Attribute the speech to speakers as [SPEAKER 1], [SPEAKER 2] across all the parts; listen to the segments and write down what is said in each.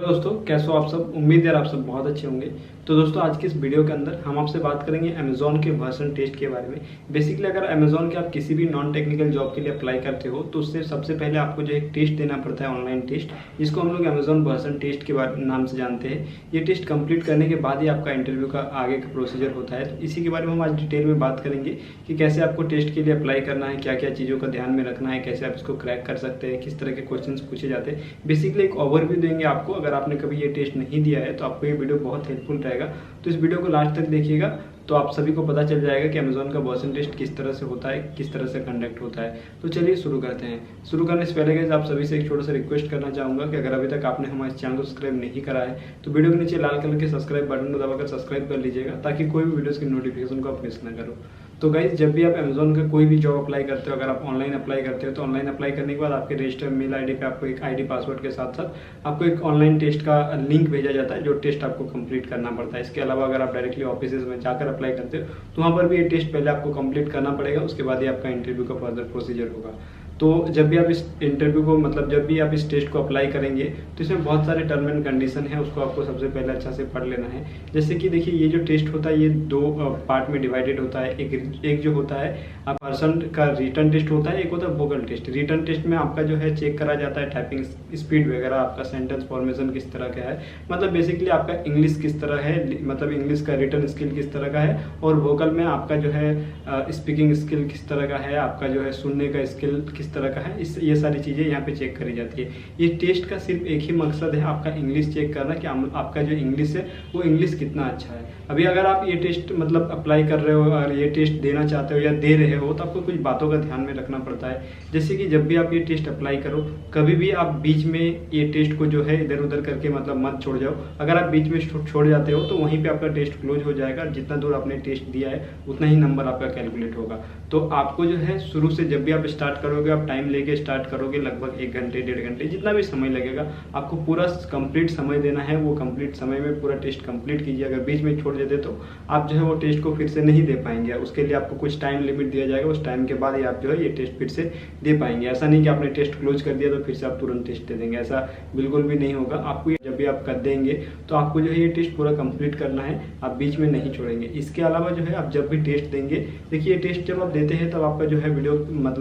[SPEAKER 1] दोस्तों कैसे हो आप सब। उम्मीद है आप सब बहुत अच्छे होंगे। तो दोस्तों आज की इस वीडियो के अंदर हम आपसे बात करेंगे अमेजोन के वर्जन टेस्ट के बारे में। बेसिकली अगर अमेजोन के आप किसी भी नॉन टेक्निकल जॉब के लिए अप्लाई करते हो तो उससे सबसे पहले आपको जो एक टेस्ट देना पड़ता है, ऑनलाइन टेस्ट, जिसको हम लोग अमेजोन वर्जन टेस्ट के नाम से जानते हैं। ये टेस्ट कंप्लीट करने के बाद ही आपका इंटरव्यू का आगे का प्रोसीजर होता है। तो इसी के बारे में हम आज डिटेल में बात करेंगे कि कैसे आपको टेस्ट के लिए अप्लाई करना है, क्या क्या चीज़ों का ध्यान में रखना है, कैसे आप इसको क्रैक कर सकते हैं, किस तरह के क्वेश्चन पूछे जाते हैं। बेसिकली एक ओवरव्यू देंगे आपको। अगर आपने कभी ये टेस्ट नहीं दिया है तो आपको ये वीडियो बहुत हेल्पफुल रहेगा। तो इस वीडियो को लास्ट तक देखिएगा तो आप सभी को पता चल जाएगा कि अमेजोन का वर्जन टेस्ट किस तरह से होता है, किस तरह से कंडक्ट होता है। तो चलिए शुरू करते हैं। शुरू करने से पहले गाइस आप सभी से एक छोटा सा रिक्वेस्ट करना चाहूँगा कि अगर अभी तक आपने हमारे चैनल को सब्सक्राइब नहीं करा है तो वीडियो के नीचे लाल कलर के सब्सक्राइब बटन को दबाकर सब्सक्राइब कर लीजिएगा ताकि कोई भी वीडियोज़ की नोटिफिकेशन को आप मिस ना करो। तो गाइज जब भी आप अमेजोन का कोई भी जॉब अप्लाई करते हो, अगर आप ऑनलाइन अप्लाई करते हो तो ऑनलाइन अप्लाई करने के बाद आपके रजिस्टर मेल आईडी पे आपको एक आईडी पासवर्ड के साथ साथ आपको एक ऑनलाइन टेस्ट का लिंक भेजा जाता है, जो टेस्ट आपको कंप्लीट करना पड़ता है। इसके अलावा अगर आप डायरेक्टली ऑफिस में जाकर अप्लाई करते हो तो वहाँ पर भी ये टेस्ट पहले आपको कंप्लीट करना पड़ेगा, उसके बाद ही आपका इंटरव्यू का फर्दर प्रोसीजर होगा। तो जब भी आप इस इंटरव्यू को जब भी आप इस टेस्ट को अप्लाई करेंगे तो इसमें बहुत सारे टर्म एंड कंडीशन है, उसको आपको सबसे पहले अच्छा से पढ़ लेना है। जैसे कि देखिए ये जो टेस्ट होता है ये दो पार्ट में डिवाइडेड होता है। एक जो होता है आप पर्सन का रिटन टेस्ट होता है, एक होता है वोकल टेस्ट। रिटन टेस्ट में आपका जो है चेक करा जाता है टाइपिंग स्पीड वगैरह, आपका सेंटेंस फॉर्मेशन किस तरह का है, बेसिकली आपका इंग्लिश किस तरह है, इंग्लिश का रिटन स्किल किस तरह का है, और वोकल में आपका जो है स्पीकिंग स्किल किस तरह का है, आपका जो है सुनने का स्किल किस तरह का है। ये सारी चीज़ें यहाँ पे चेक करी जाती है। ये टेस्ट का सिर्फ एक ही मकसद है, आपका इंग्लिश चेक करना कि आपका जो इंग्लिश है वो इंग्लिश कितना अच्छा है। अभी अगर आप ये टेस्ट अप्लाई कर रहे हो और ये टेस्ट देना चाहते हो या दे रहे हो तो आपको कुछ बातों का ध्यान में रखना पड़ता है। जैसे कि जब भी आप ये टेस्ट अप्लाई करो, कभी भी आप बीच में ये टेस्ट को जो है इधर उधर करके मत छोड़ जाओ। अगर आप बीच में छोड़ जाते हो तो वहीं पे आपका टेस्ट क्लोज हो जाएगा। जितना दूर आपने टेस्ट दिया है उतना ही नंबर आपका कैलकुलेट होगा। तो आपको जो है शुरू से जब भी आप स्टार्ट करोगे, आप टाइम लेके स्टार्ट करोगे, लगभग 1 घंटे 1.5 घंटे जितना भी समय लगेगा, आपको पूरा कंप्लीट समय देना है। वो कंप्लीट समय में पूरा टेस्ट कंप्लीट कीजिए। अगर बीच में छोड़ देते तो आप जो है वो टेस्ट को फिर से नहीं दे पाएंगे। उसके लिए आपको कुछ टाइम लिमिट दिया जाएगा, उस टाइम के बाद ही आप जो है ये टेस्ट फिर से दे पाएंगे। ऐसा नहीं कि आपने टेस्ट क्लोज कर दिया तो फिर से आप तुरंत टेस्ट दे देंगे, ऐसा बिल्कुल भी नहीं होगा। आपको जब भी आप कर देंगे तो आपको जो है ये टेस्ट पूरा कंप्लीट करना है, आप बीच में नहीं छोड़ेंगे। इसके अलावा जो है आप जब भी टेस्ट देंगे, देखिए टेस्ट जब आप देते हैं तब आपका जो है वीडियो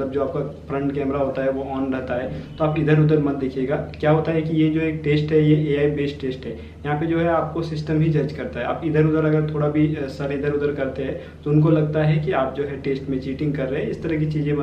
[SPEAKER 1] जो आपका फ्रंट कैमरा होता है वो ऑन रहता है, तो आप इधर उधर मत देखिएगा। क्या होता है कि ये जो एक टेस्ट है ये एआई बेस्ड टेस्ट है। यहाँ पे जो है आपको सिस्टम ही जज करता है। आप इधर उधर अगर थोड़ा भी सर इधर उधर करते हैं तो उनको लगता है कि आप जो है टेस्ट में चीटिंग कर रहे हैं, इस तरह की चीज़ें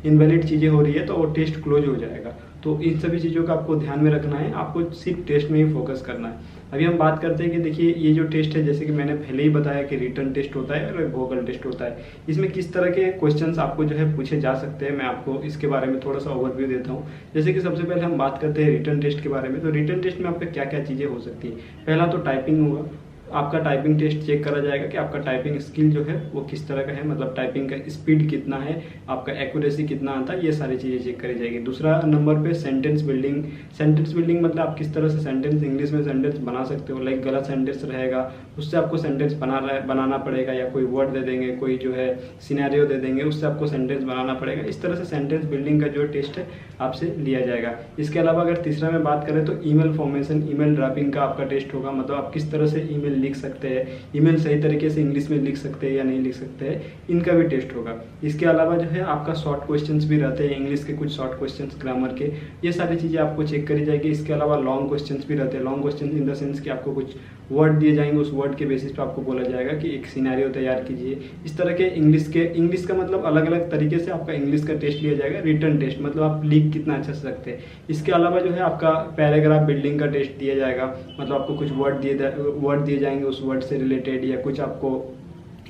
[SPEAKER 1] इनवैलिड चीज़ें हो रही है, तो वो टेस्ट क्लोज हो जाएगा। तो इन सभी चीज़ों का आपको ध्यान में रखना है, आपको सिर्फ टेस्ट में ही फोकस करना है। अभी हम बात करते हैं कि देखिए ये जो टेस्ट है, जैसे कि मैंने पहले ही बताया कि रिटन टेस्ट होता है और वोकल टेस्ट होता है। इसमें किस तरह के क्वेश्चंस आपको जो है पूछे जा सकते हैं, मैं आपको इसके बारे में थोड़ा सा ओवरव्यू देता हूँ। जैसे कि सबसे पहले हम बात करते हैं रिटन टेस्ट के बारे में। तो रिटन टेस्ट में आपका क्या क्या चीज़ें हो सकती है। पहला तो टाइपिंग होगा। आपका टाइपिंग टेस्ट चेक करा जाएगा कि आपका टाइपिंग स्किल जो है वो किस तरह का है, टाइपिंग का स्पीड कितना है, आपका एक्यूरेसी कितना आता है, ये सारी चीज़ें चेक करी जाएगी। दूसरा नंबर पे सेंटेंस बिल्डिंग। सेंटेंस बिल्डिंग आप किस तरह से सेंटेंस इंग्लिश में सेंटेंस बना सकते हो। लाइक गलत सेंटेंस रहेगा उससे आपको सेंटेंस बनाना पड़ेगा, या कोई वर्ड दे देंगे, कोई जो है सिनेरियो दे देंगे, उससे आपको सेंटेंस बनाना पड़ेगा। इस तरह से सेंटेंस बिल्डिंग का जो टेस्ट है आपसे लिया जाएगा। इसके अलावा अगर तीसरा में बात करें तो ईमेल फॉर्मेशन, ईमेल ड्राफ्टिंग का आपका टेस्ट होगा। आप किस तरह से ईमेल लिख सकते हैं, ईमेल सही तरीके से इंग्लिश में लिख सकते हैं या नहीं लिख सकते हैं, इनका भी टेस्ट होगा। इसके अलावा जो है आपका शॉर्ट क्वेश्चंस भी रहते हैं, इंग्लिश के कुछ शॉर्ट क्वेश्चंस, ग्रामर के, ये सारी चीज़ें आपको चेक करी जाएगी। इसके अलावा लॉन्ग क्वेश्चंस भी रहते हैं। Long question in the sense कि आपको कुछ वर्ड दिए जाएंगे, उस वर्ड के बेसिस पे आपको बोला जाएगा कि एक सिनेरियो तैयार कीजिए। इस तरह के इंग्लिश का अलग अलग तरीके से आपका इंग्लिश का टेस्ट लिया जाएगा। रिटन टेस्ट आप लिख कितना अच्छा से सकते हैं। इसके अलावा जो है आपका पैराग्राफ बिल्डिंग का टेस्ट दिया जाएगा। आपको कुछ वर्ड दिए जाएंगे, उस वर्ड से रिलेटेड या कुछ आपको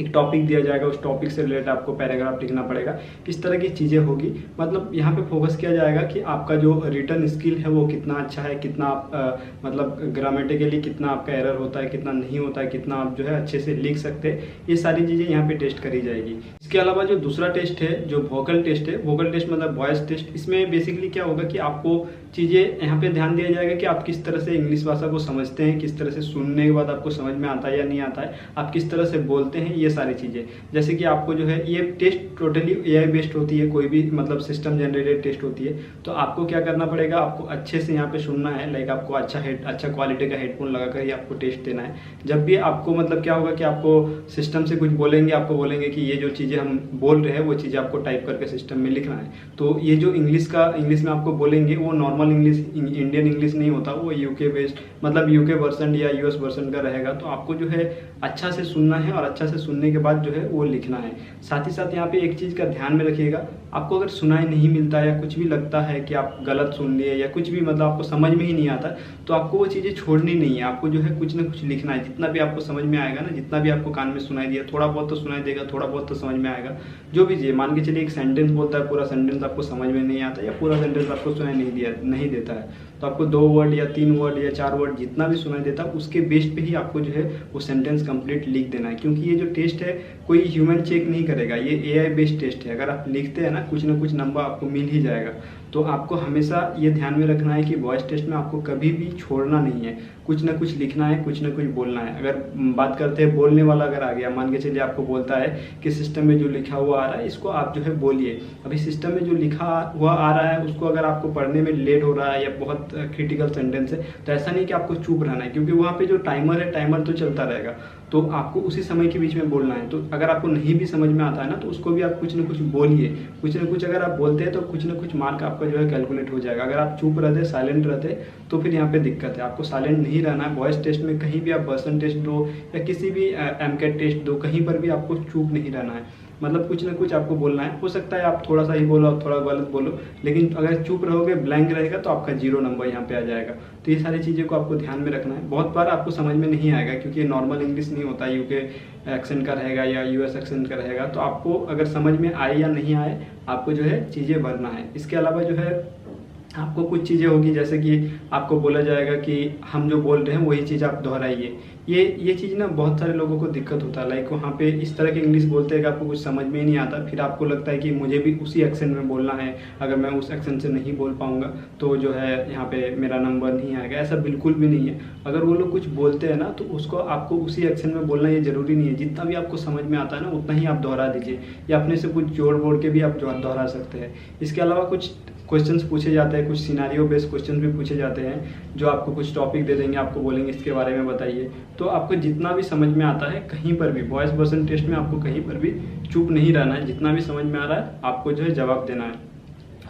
[SPEAKER 1] एक टॉपिक दिया जाएगा, उस टॉपिक से रिलेटेड आपको पैराग्राफ लिखना पड़ेगा। इस तरह की चीज़ें होगी। यहाँ पे फोकस किया जाएगा कि आपका जो रिटन स्किल है वो कितना अच्छा है, कितना आप ग्रामेटिकली कितना आपका एरर होता है, कितना नहीं होता है, कितना आप जो है अच्छे से लिख सकते हैं, ये सारी चीज़ें यहाँ पे टेस्ट करी जाएगी। इसके अलावा जो दूसरा टेस्ट है जो वोकल टेस्ट है, वोकल टेस्ट वॉइस टेस्ट, इसमें बेसिकली क्या होगा कि आपको चीज़ें यहाँ पे ध्यान दिया जाएगा कि आप किस तरह से इंग्लिश भाषा को समझते हैं, किस तरह से सुनने के बाद आपको समझ में आता है या नहीं आता है, आप किस तरह से बोलते हैं, ये सारी चीज़ें। जैसे कि आपको जो है ये टेस्ट टोटली AI बेस्ड होती है, कोई भी मतलब सिस्टम जनरेटेड टेस्ट होती है। तो आपको क्या करना पड़ेगा, आपको अच्छे से यहाँ पे सुनना है, लाइक आपको अच्छा क्वालिटी का हेडफोन लगाकर ही आपको टेस्ट देना है। जब भी आपको मतलब क्या होगा कि आपको सिस्टम से कुछ बोलेंगे, आपको बोलेंगे कि ये जो चीज़ें हम बोल रहे हैं वो चीज़ें आपको टाइप करके सिस्टम में लिखना है। तो ये जो इंग्लिश में आपको बोलेंगे वो नॉर्मल इंग्लिश, इंडियन इंग्लिश नहीं होता, वो यूके बेस्ड मतलब यूके वर्जन या यूएस वर्जन का रहेगा। तो आपको जो है अच्छा से सुनना है और अच्छा से सुनने के बाद जो है वो लिखना है। साथ ही साथ यहाँ पे एक चीज़ का ध्यान में रखिएगा, आपको अगर सुनाई नहीं मिलता या कुछ भी लगता है कि आप गलत सुन लिए या कुछ भी मतलब आपको समझ में ही नहीं आता, तो आपको वो चीज़ें छोड़नी नहीं है। आपको जो है कुछ ना कुछ लिखना है, जितना भी आपको समझ में आएगा ना, जितना भी आपको कान में सुनाई दिया, थोड़ा बहुत तो सुनाई देगा, थोड़ा बहुत तो समझ में आएगा। जो भी चीज़ मान के चलिए एक सेंटेंस बोलता है, पूरा सेंटेंस आपको समझ में नहीं आता या पूरा सेंटेंस आपको सुनाई नहीं देता है, तो आपको 2 वर्ड या 3 वर्ड या 4 वर्ड जितना भी सुनाई देता है उसके बेस पे ही आपको जो है वो सेंटेंस कंप्लीट लिख देना है। क्योंकि ये जो टेस्ट है कोई ह्यूमन चेक नहीं करेगा, ये AI बेस्ड टेस्ट है। अगर आप लिखते हैं ना कुछ नंबर आपको मिल ही जाएगा। तो आपको हमेशा ये ध्यान में रखना है कि वॉइस टेस्ट में आपको कभी भी छोड़ना नहीं है, कुछ ना कुछ लिखना है, कुछ ना कुछ बोलना है। अगर बात करते हैं बोलने वाला अगर आ गया, मान के चलिए आपको बोलता है कि सिस्टम में जो लिखा हुआ आ रहा है इसको आप जो है बोलिए। अभी सिस्टम में जो लिखा हुआ आ रहा है उसको अगर आपको पढ़ने में लेट हो रहा है या बहुत क्रिटिकल सेंटेंस है, तो ऐसा नहीं कि आपको चुप रहना है, क्योंकि वहाँ पे जो टाइमर है, टाइमर तो चलता रहेगा, तो आपको उसी समय के बीच में बोलना है। तो अगर आपको नहीं भी समझ में आता है ना, तो उसको भी आप कुछ ना कुछ बोलिए। कुछ ना कुछ अगर आप बोलते हैं तो कुछ ना कुछ मार्क आपका जो है कैलकुलेट हो जाएगा। अगर आप चुप रहते, साइलेंट रहते, तो फिर यहाँ पे दिक्कत है। आपको साइलेंट नहीं रहना है। वॉइस टेस्ट में कहीं भी आप पर्सन टेस्ट दो या किसी भी MCAT टेस्ट दो, कहीं पर भी आपको चुप नहीं रहना है। मतलब कुछ ना कुछ आपको बोलना है। हो सकता है आप थोड़ा सा ही बोलो, थोड़ा गलत बोलो, लेकिन अगर चुप रहोगे, ब्लैंक रहेगा, तो आपका 0 नंबर यहाँ पे आ जाएगा। तो ये सारी चीज़ें को आपको ध्यान में रखना है। बहुत बार आपको समझ में नहीं आएगा क्योंकि ये नॉर्मल इंग्लिश नहीं होता, यूके एक्सेंट का रहेगा या US एक्सेंट का रहेगा। तो आपको अगर समझ में आए या नहीं आए, आपको जो है चीज़ें भरना है। इसके अलावा जो है आपको कुछ चीज़ें होगी, जैसे कि आपको बोला जाएगा कि हम जो बोल रहे हैं वही चीज़ आप दोहराइए। ये चीज़ ना बहुत सारे लोगों को दिक्कत होता है। लाइक वहाँ पे इस तरह के इंग्लिश बोलते हैं कि आपको कुछ समझ में ही नहीं आता, फिर आपको लगता है कि मुझे भी उसी एक्सेंट में बोलना है, अगर मैं उस एक्सेंट से नहीं बोल पाऊँगा तो जो है यहाँ पे मेरा नंबर नहीं आएगा। ऐसा बिल्कुल भी नहीं है। अगर वो लोग कुछ बोलते हैं ना, तो उसको आपको उसी एक्सेंट में बोलना ये ज़रूरी नहीं है। जितना भी आपको समझ में आता है ना, उतना ही आप दोहरा दीजिए, या अपने से कुछ जोड़ बोड़ के भी आप दोहरा सकते हैं। इसके अलावा कुछ क्वेश्चंस पूछे जाते हैं, कुछ सिनारियो बेस्ड क्वेश्चन भी पूछे जाते हैं, जो आपको कुछ टॉपिक दे देंगे, आपको बोलेंगे इसके बारे में बताइए। तो आपको जितना भी समझ में आता है, कहीं पर भी वॉइस पर्सन टेस्ट में आपको कहीं पर भी चुप नहीं रहना है। जितना भी समझ में आ रहा है आपको जो है जवाब देना है।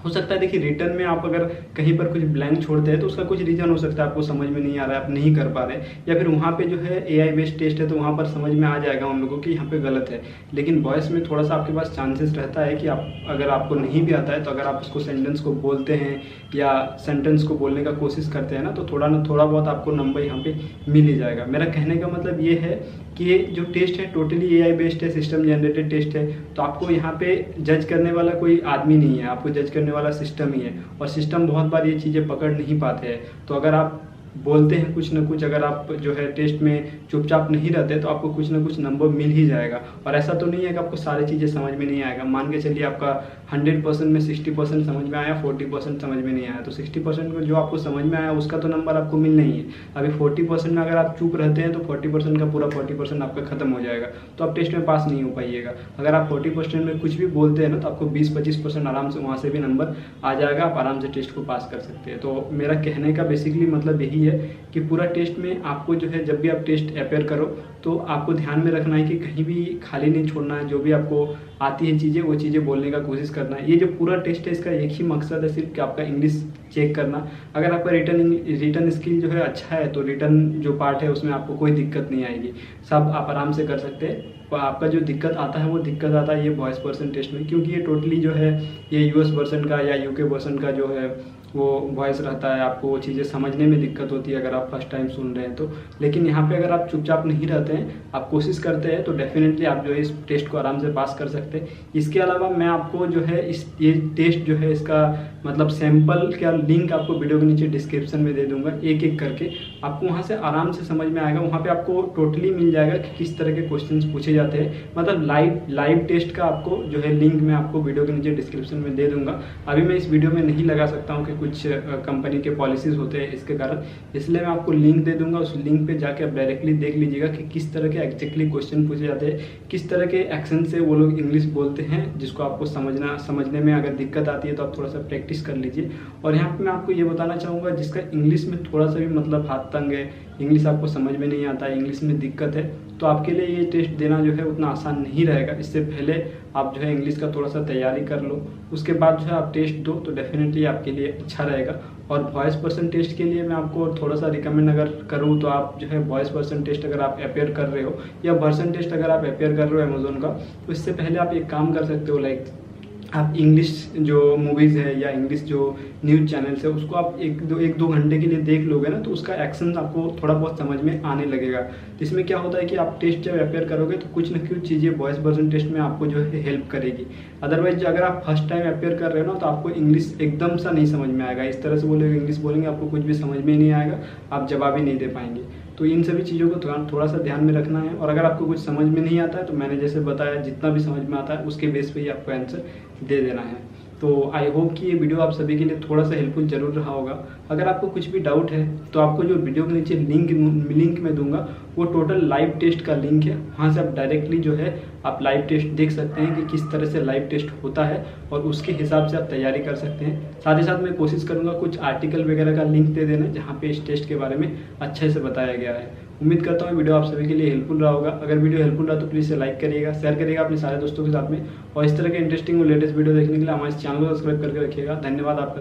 [SPEAKER 1] हो सकता है देखिए रिटर्न में आप अगर कहीं पर कुछ ब्लैंक छोड़ते हैं तो उसका कुछ रीज़न हो सकता है, आपको समझ में नहीं आ रहा है, आप नहीं कर पा रहे, या फिर वहाँ पे जो है AI बेस्ड टेस्ट है तो वहाँ पर समझ में आ जाएगा उन लोगों की यहाँ पे गलत है। लेकिन वॉइस में थोड़ा सा आपके पास चांसेस रहता है कि आप अगर आपको नहीं भी आता है तो अगर आप उसको सेंटेंस को बोलते हैं या सेंटेंस को बोलने का कोशिश करते हैं ना, तो थोड़ा बहुत आपको नंबर यहाँ पे मिल ही जाएगा। मेरा कहने का मतलब ये है कि ये जो टेस्ट है टोटली AI बेस्ड है, सिस्टम जनरेटेड टेस्ट है। तो आपको यहाँ पे जज करने वाला कोई आदमी नहीं है, आपको जज करने वाला सिस्टम ही है। और सिस्टम बहुत बार ये चीज़ें पकड़ नहीं पाते हैं। तो अगर आप बोलते हैं कुछ ना कुछ, अगर आप जो है टेस्ट में चुपचाप नहीं रहते, तो आपको कुछ ना कुछ नंबर मिल ही जाएगा। और ऐसा तो नहीं है कि आपको सारी चीज़ें समझ में नहीं आएगा। मान के चलिए आपका 100% में 60% समझ में आया, 40% समझ में नहीं आया, तो 60% में जो आपको समझ में आया उसका तो नंबर आपको मिलना ही है। अभी 40% में अगर आप चुप रहते हैं तो 40% का पूरा 40% आपका खत्म हो जाएगा, तो आप टेस्ट में पास नहीं हो पाइएगा। अगर आप 40% में कुछ भी बोलते हैं ना, तो आपको 20-25% आराम से वहाँ से भी नंबर आ जाएगा, आप आराम से टेस्ट को पास कर सकते हैं। तो मेरा कहने का बेसिकली मतलब यही है कि पूरा टेस्ट में आपको जो है, जब भी आप टेस्ट अपेयर करो तो आपको ध्यान में रखना है कि कहीं भी खाली नहीं छोड़ना है। जो भी आपको आती है चीज़ें, वो चीज़ें बोलने का कोशिश करना है। ये जो पूरा टेस्ट है इसका एक ही मकसद है, सिर्फ कि आपका इंग्लिश चेक करना। अगर आपका रिटर्न स्किल जो है अच्छा है, तो रिटर्न जो पार्ट है उसमें आपको कोई दिक्कत नहीं आएगी, सब आप आराम से कर सकते हैं। और आपका जो दिक्कत आता है वो दिक्कत आता है ये वॉइस पर्सन टेस्ट में, क्योंकि ये टोटली जो है ये US वर्जन का या UK वर्जन का जो है वो वॉइस रहता है। आपको वो चीज़ें समझने में दिक्कत होती है अगर आप फर्स्ट टाइम सुन रहे हैं तो। लेकिन यहाँ पे अगर आप चुपचाप नहीं रहते हैं, आप कोशिश करते हैं, तो डेफिनेटली आप जो है इस टेस्ट को आराम से पास कर सकते हैं। इसके अलावा मैं आपको जो है ये टेस्ट जो है इसका मतलब सैंपल का लिंक आपको वीडियो के नीचे डिस्क्रिप्शन में दे दूंगा, एक एक करके आपको वहाँ से आराम से समझ में आएगा। वहाँ पे आपको टोटली मिल जाएगा कि किस तरह के क्वेश्चंस पूछे जाते हैं, मतलब लाइव टेस्ट का आपको जो है लिंक मैं आपको वीडियो के नीचे डिस्क्रिप्शन में दे दूंगा। अभी मैं इस वीडियो में नहीं लगा सकता हूँ कि कुछ कंपनी के पॉलिसीज होते हैं इसके कारण, इसलिए मैं आपको लिंक दे दूंगा। उस लिंक पे जाके आप डायरेक्टली देख लीजिएगा कि किस तरह के एग्जैक्टली क्वेश्चन पूछे जाते हैं, किस तरह के एक्शन से वो लोग इंग्लिश बोलते हैं, जिसको आपको समझने में अगर दिक्कत आती है तो आप थोड़ा सा प्रैक्टिस कर लीजिए। और यहाँ पे मैं आपको ये बताना चाहूँगा, जिसका इंग्लिश में थोड़ा सा भी मतलब हाथ तंग है, इंग्लिश आपको समझ में नहीं आता है, इंग्लिश में दिक्कत है, तो आपके लिए ये टेस्ट देना जो है उतना आसान नहीं रहेगा। इससे पहले आप जो है इंग्लिश का थोड़ा सा तैयारी कर लो, उसके बाद जो है आप टेस्ट दो तो डेफिनेटली आपके लिए अच्छा रहेगा। और वॉइस पर्सन टेस्ट के लिए मैं आपको थोड़ा सा रिकमेंड अगर करूँ तो आप जो है वॉइस पर्सन टेस्ट अगर आप अपेयर कर रहे हो या पर्सन टेस्ट अगर आप अपेयर कर रहे हो अमेजोन का, तो इससे पहले आप एक काम कर सकते हो, लाइक आप इंग्लिश जो मूवीज़ है या इंग्लिश जो न्यूज़ चैनल्स है उसको आप एक दो घंटे के लिए देख लोगे ना, तो उसका एक्शन आपको थोड़ा बहुत समझ में आने लगेगा। इसमें क्या होता है कि आप टेस्ट जब अपेयर करोगे तो कुछ ना कुछ चीज़ें वॉइस वर्जन टेस्ट में आपको जो है हेल्प करेगी। अदरवाइज अगर आप फर्स्ट टाइम अपेयर कर रहे हो ना तो आपको इंग्लिश एकदम सा नहीं समझ में आएगा। इस तरह से बोलेंगे इंग्लिश बोलेंगे आपको कुछ भी समझ में नहीं आएगा, आप जवाब ही नहीं दे पाएंगे। तो इन सभी चीज़ों को थोड़ा सा ध्यान में रखना है। और अगर आपको कुछ समझ में नहीं आता है तो मैंने जैसे बताया जितना भी समझ में आता है उसके बेस पे ही आपको आंसर दे देना है। तो आई होप कि ये वीडियो आप सभी के लिए थोड़ा सा हेल्पफुल जरूर रहा होगा। अगर आपको कुछ भी डाउट है तो आपको जो वीडियो के नीचे लिंक में दूंगा वो टोटल लाइव टेस्ट का लिंक है, वहाँ से आप डायरेक्टली जो है आप लाइव टेस्ट देख सकते हैं कि किस तरह से लाइव टेस्ट होता है और उसके हिसाब से आप तैयारी कर सकते हैं। साथ ही साथ मैं कोशिश करूँगा कुछ आर्टिकल वगैरह का लिंक दे देना जहाँ पे इस टेस्ट के बारे में अच्छे से बताया गया है। उम्मीद करता हूँ वीडियो आप सभी के लिए हेल्पफुल रहा होगा। अगर वीडियो हेल्पफुल रहा तो प्लीज़ इसे लाइक करिएगा, शेयर करिएगा अपने सारे दोस्तों के साथ में, और इस तरह के इंटरेस्टिंग और लेटेस्ट वीडियो देखने के लिए हमारे चैनल को सब्सक्राइब करके रखिएगा। धन्यवाद आपका।